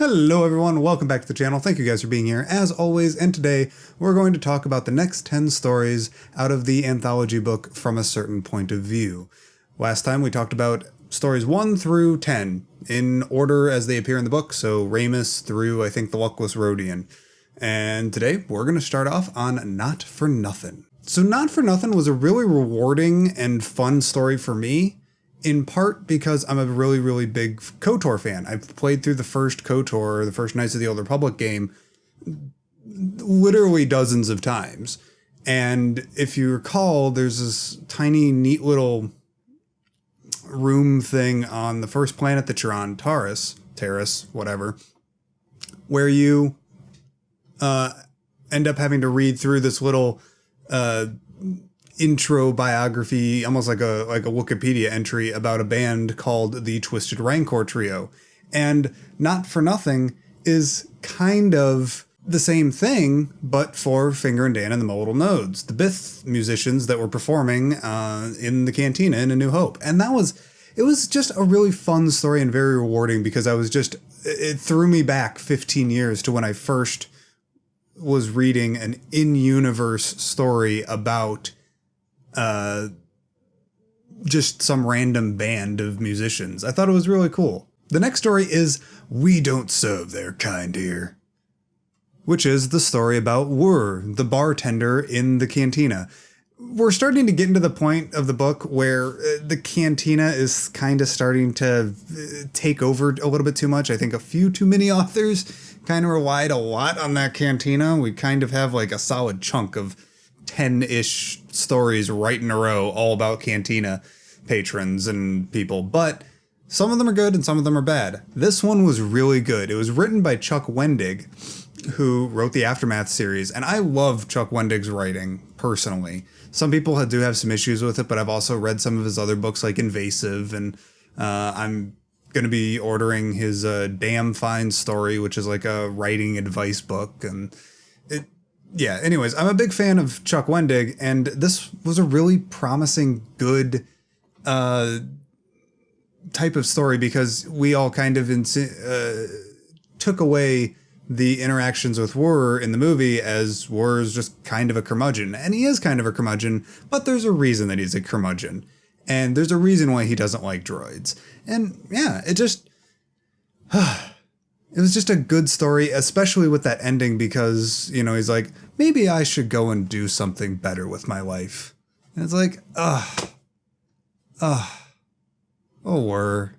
Hello everyone, welcome back to the channel. Thank you guys for being here as always, and today we're going to talk about the next 10 stories out of the anthology book From a Certain Point of View. Last time we talked about stories 1 through 10 in order as they appear in the book, so Ramus through I think the Luckless Rhodian. And today we're going to start off on Not for Nothing. So Not for Nothing was a really rewarding and fun story for me. In part because I'm a really big KOTOR fan. I've played through the first KOTOR, the first Knights of the Old Republic game, literally dozens of times. And if you recall, there's this tiny, neat little room thing on the first planet that you're on, Terrace, whatever, where you end up having to read through this little intro biography, almost like a Wikipedia entry about a band called the Twisted Rancor Trio. And Not for Nothing is kind of the same thing, but for Finger and Dan and the Modal Nodes, the Bith musicians that were performing in the Cantina in A New Hope. And it was just a really fun story and very rewarding because it threw me back 15 years to when I first was reading an in-universe story about just some random band of musicians. I thought it was really cool. The next story is We Don't Serve Their Kind Here, which is the story about Wur, the bartender in the cantina. We're starting to get into the point of the book where the cantina is kind of starting to take over a little bit too much. I think a few too many authors kind of relied a lot on that cantina. We kind of have like a solid chunk of 10-ish stories right in a row all about cantina patrons and people, but some of them are good and some of them are bad. This one was really good. It was written by Chuck Wendig, who wrote the Aftermath series, and I love Chuck Wendig's writing personally. Some people do have some issues with it, but I've also read some of his other books like Invasive, and I'm going to be ordering his Damn Fine Story, which is like a writing advice book, and yeah, anyways, I'm a big fan of Chuck Wendig, and this was a really promising, good type of story because we all kind of took away the interactions with Wur in the movie as Wur is just kind of a curmudgeon. And he is kind of a curmudgeon, but there's a reason that he's a curmudgeon. And there's a reason why he doesn't like droids. And yeah, it was just a good story, especially with that ending because, you know, he's like, maybe I should go and do something better with my life. And it's like, Wur.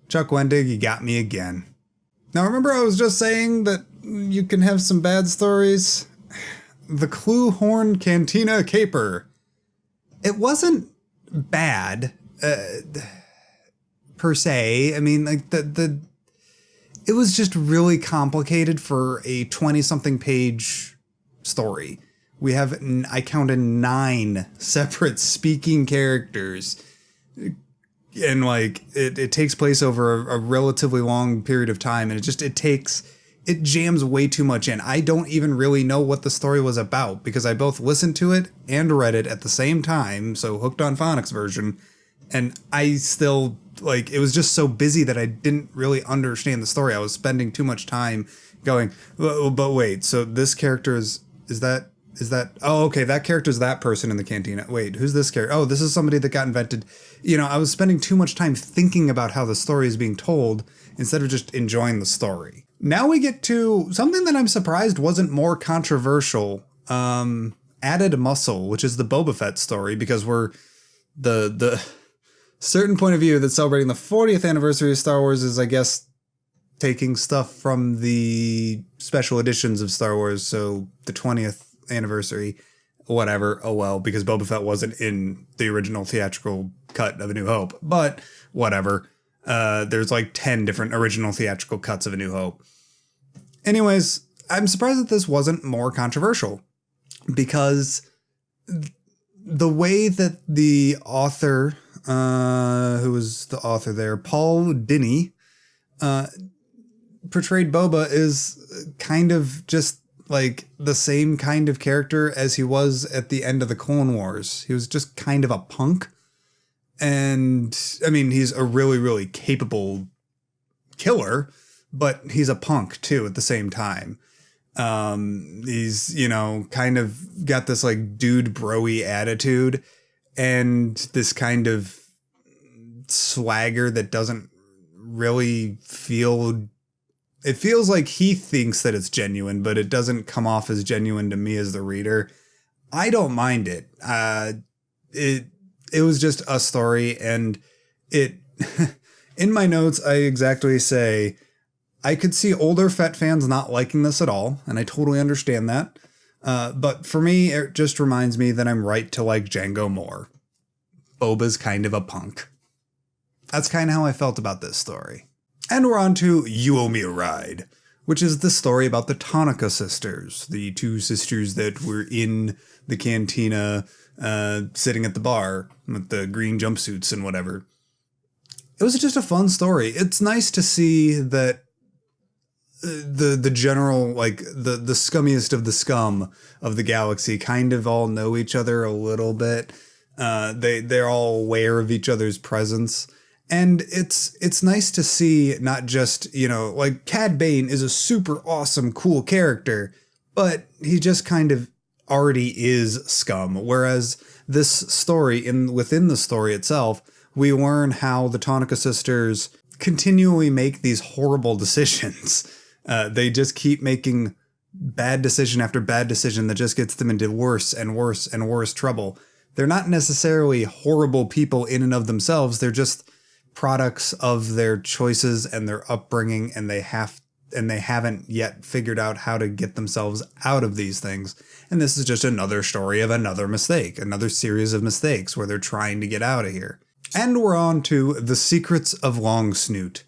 Chuck Wendig, you got me again. Now, remember I was just saying that you can have some bad stories? The Cluehorn Cantina Caper. It wasn't bad, per se. I mean, like, it was just really complicated for a 20-something page story. We have, I counted 9 separate speaking characters. And like, it takes place over a relatively long period of time. And it jams way too much in. I don't even really know what the story was about because I both listened to it and read it at the same time. So Hooked on Phonics version. And I still, like, it was just so busy that I didn't really understand the story. I was spending too much time going, but wait, so this character is that, oh, okay, that character is that person in the cantina. Wait, who's this character? Oh, this is somebody that got invented. You know, I was spending too much time thinking about how the story is being told instead of just enjoying the story. Now we get to something that I'm surprised wasn't more controversial. Added Muscle, which is the Boba Fett story, because we're the certain point of view that's celebrating the 40th anniversary of Star Wars is, I guess, taking stuff from the special editions of Star Wars. So the 20th anniversary, whatever. Oh well, because Boba Fett wasn't in the original theatrical cut of A New Hope, but whatever. There's like 10 different original theatrical cuts of A New Hope. Anyways, I'm surprised that this wasn't more controversial because the way that the author, who was the author there, Paul Dini, portrayed Boba is kind of just like the same kind of character as he was at the end of the Clone Wars. He was just kind of a punk. And I mean, he's a really capable killer, but he's a punk too at the same time. He's, kind of got this like dude bro-y attitude and this kind of swagger that doesn't really it feels like he thinks that it's genuine, but it doesn't come off as genuine to me as the reader. I don't mind it. It was just a story, and it in my notes I exactly say I could see older Fett fans not liking this at all, and I totally understand that. But for me, it just reminds me that I'm right to like Django more. Boba's kind of a punk. That's kind of how I felt about this story. And we're on to You Owe Me a Ride, which is the story about the Tanaka sisters, the two sisters that were in the cantina sitting at the bar with the green jumpsuits and whatever. It was just a fun story. It's nice to see that the general, like the scummiest of the scum of the galaxy kind of all know each other a little bit. They're all aware of each other's presence. And it's nice to see not just, like Cad Bane is a super awesome, cool character, but he just kind of already is scum. Whereas this story, within the story itself, we learn how the Tanaka sisters continually make these horrible decisions. They just keep making bad decision after bad decision that just gets them into worse and worse and worse trouble. They're not necessarily horrible people in and of themselves. They're just products of their choices and their upbringing, and they haven't yet figured out how to get themselves out of these things. And this is just another story of another mistake, another series of mistakes where they're trying to get out of here. And we're on to The Secrets of Long Snout.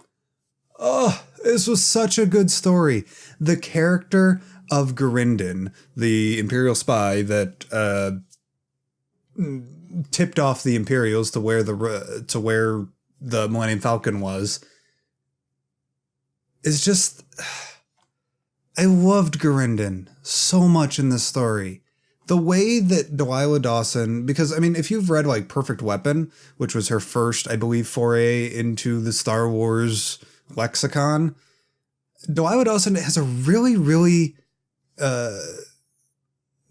Oh, this was such a good story. The character of Gurinden, the Imperial spy that tipped off the Imperials to where the Millennium Falcon was, is just... I loved Gurinden so much in this story. The way that Delilah Dawson, because, I mean, if you've read, like, Perfect Weapon, which was her first, I believe, foray into the Star Wars lexicon, Delilah Dawson has a really, really...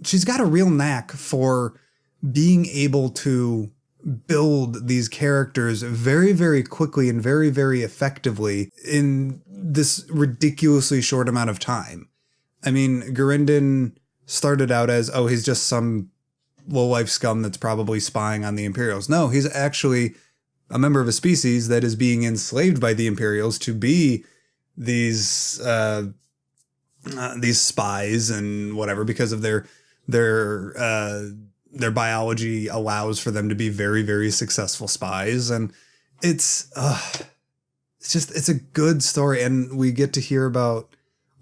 she's got a real knack for being able to build these characters very, very quickly and very, very effectively in this ridiculously short amount of time. I mean, Gurinden started out as, he's just some low-life scum that's probably spying on the Imperials. No, he's actually a member of a species that is being enslaved by the Imperials to be these spies and whatever, because of their biology allows for them to be very, very successful spies. And it's a good story. And we get to hear about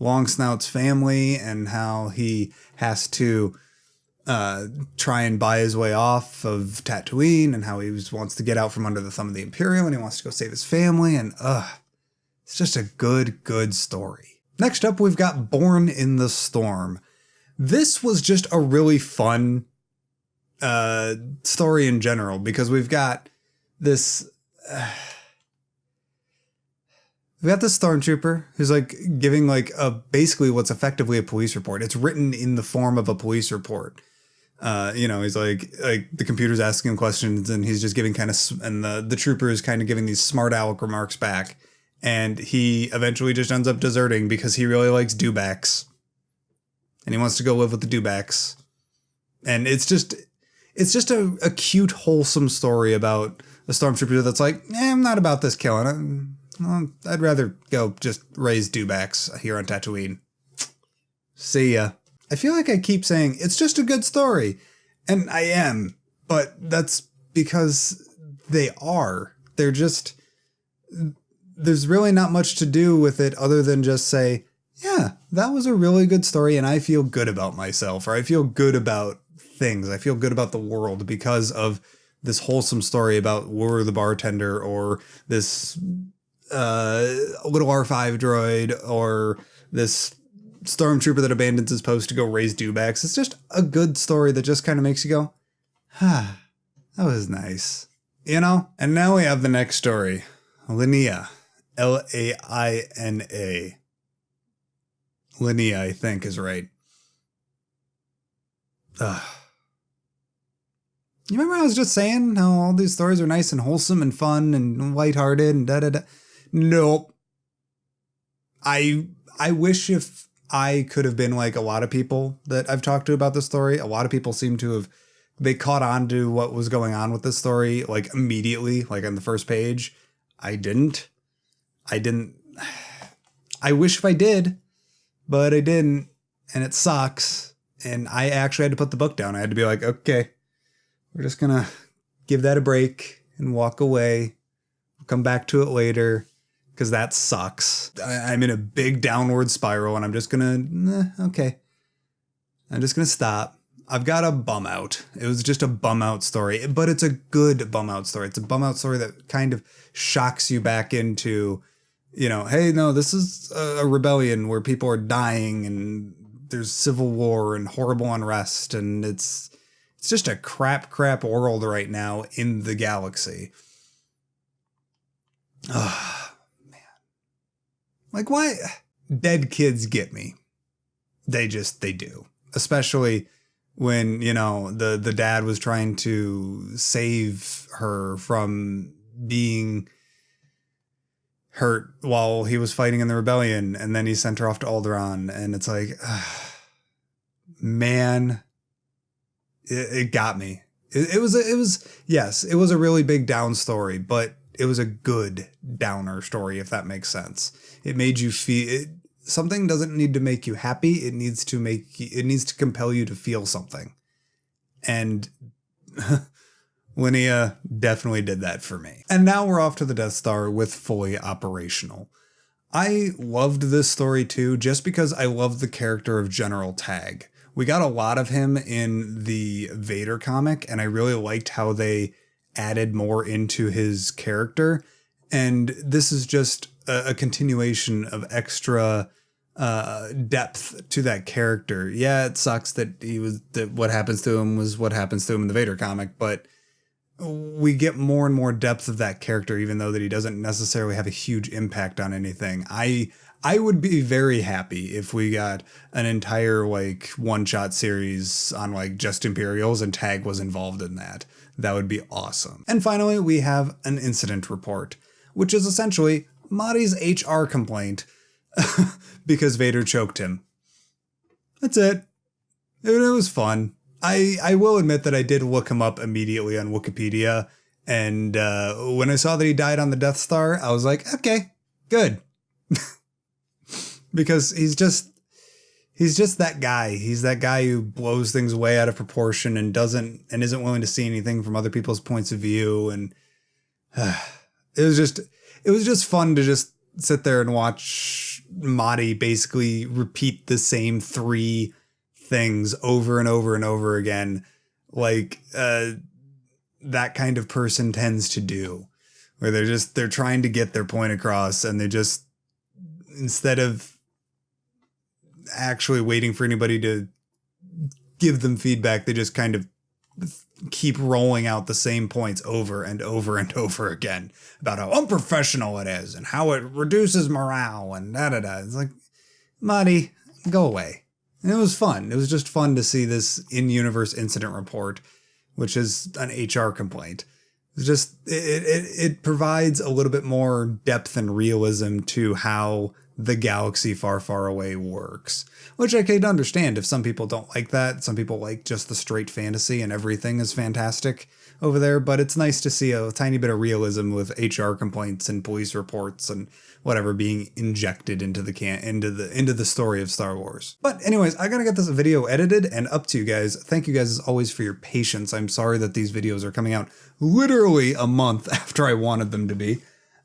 Long Snout's family and how he has to try and buy his way off of Tatooine, and how he wants to get out from under the thumb of the Imperial, and he wants to go save his family. And it's just a good story. Next up, we've got Born in the Storm. This was just a really fun story in general, because we've got this stormtrooper who's like giving like basically what's effectively a police report. It's written in the form of a police report. He's like the computer's asking him questions, and he's just giving and the trooper is kind of giving these smart aleck remarks back, and he eventually just ends up deserting because he really likes dewbacks and he wants to go live with the dewbacks. And it's just a cute, wholesome story about a stormtrooper that's like, I'm not about this killing. I'd rather go just raise dewbacks here on Tatooine. See ya. I feel like I keep saying it's just a good story, and I am, but that's because they are. They're just, there's really not much to do with it other than just say, yeah, that was a really good story, and I feel good about myself, or I feel good about things. I feel good about the world because of this wholesome story about Lure the bartender, or this little R5 droid, or this stormtrooper that abandons his post to go raise dewbacks. It's just a good story that just kind of makes you go, that was nice. And now we have the next story, Alinea. Laina. Alinea, I think, is right. Ugh. You remember I was just saying how all these stories are nice and wholesome and fun and lighthearted and da-da-da? Nope. I wish if I could have been like a lot of people that I've talked to about this story. A lot of people seem to have, they caught on to what was going on with this story like immediately, like on the first page. I didn't. I wish if I did, but I didn't, and it sucks. And I actually had to put the book down. I had to be like, okay, we're just gonna give that a break and walk away. We'll come back to it later. Because that sucks. I'm in a big downward spiral and I'm just gonna, okay. I'm just gonna stop. I've got a bum out. It was just a bum out story, but it's a good bum out story. It's a bum out story that kind of shocks you back into, you know, hey, no, this is a rebellion where people are dying and there's civil war and horrible unrest. And it's just a crap world right now in the galaxy. Like, why? Dead kids get me. They do. Especially when, you know, the dad was trying to save her from being hurt while he was fighting in the rebellion. And then he sent her off to Alderaan. And it's like, man, it got me. It was a really big down story, but it was a good downer story, if that makes sense. It made you feel something doesn't need to make you happy. It needs to compel you to feel something. And Alinea definitely did that for me. And now we're off to the Death Star with fully operational. I loved this story too, just because I loved the character of General Tag. We got a lot of him in the Vader comic, and I really liked how they added more into his character. And this is just a continuation of extra depth to that character. Yeah, it sucks that what happens to him was what happens to him in the Vader comic, but we get more and more depth of that character, even though that he doesn't necessarily have a huge impact on anything. I would be very happy if we got an entire like one-shot series on like just Imperials and Tag was involved in that. That would be awesome. And finally, we have an incident report, which is essentially Marty's HR complaint because Vader choked him. That's it. It was fun. I will admit that I did look him up immediately on Wikipedia. And when I saw that he died on the Death Star, I was like, okay, good. Because he's just that guy. He's that guy who blows things way out of proportion and isn't willing to see anything from other people's points of view. And it was just fun to just sit there and watch Marty basically repeat the same three things over and over and over again, like that kind of person tends to do, where they're trying to get their point across, and they just, instead of actually waiting for anybody to give them feedback, they just kind of keep rolling out the same points over and over and over again about how unprofessional it is and how it reduces morale and da-da-da. It's like, Marty, go away. And it was fun. It was just fun to see this in-universe incident report, which is an HR complaint. It's just, it provides a little bit more depth and realism to how the galaxy far, far away works, which I could understand if some people don't like that. Some people like just the straight fantasy and everything is fantastic over there, but it's nice to see a tiny bit of realism with HR complaints and police reports and whatever being injected into the story of Star Wars. But anyways, I gotta get this video edited and up to you guys. Thank you guys as always for your patience. I'm sorry that these videos are coming out literally a month after I wanted them to be.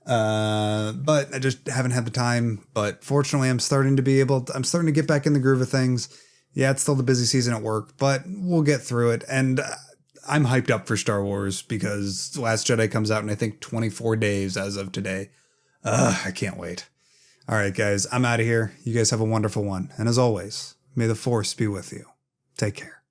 But I just haven't had the time. But fortunately, I'm starting to get back in the groove of things. Yeah, it's still the busy season at work, but we'll get through it. And I'm hyped up for Star Wars because Last Jedi comes out in, I think, 24 days as of today. I can't wait. All right, guys, I'm out of here. You guys have a wonderful one. And as always, may the Force be with you. Take care.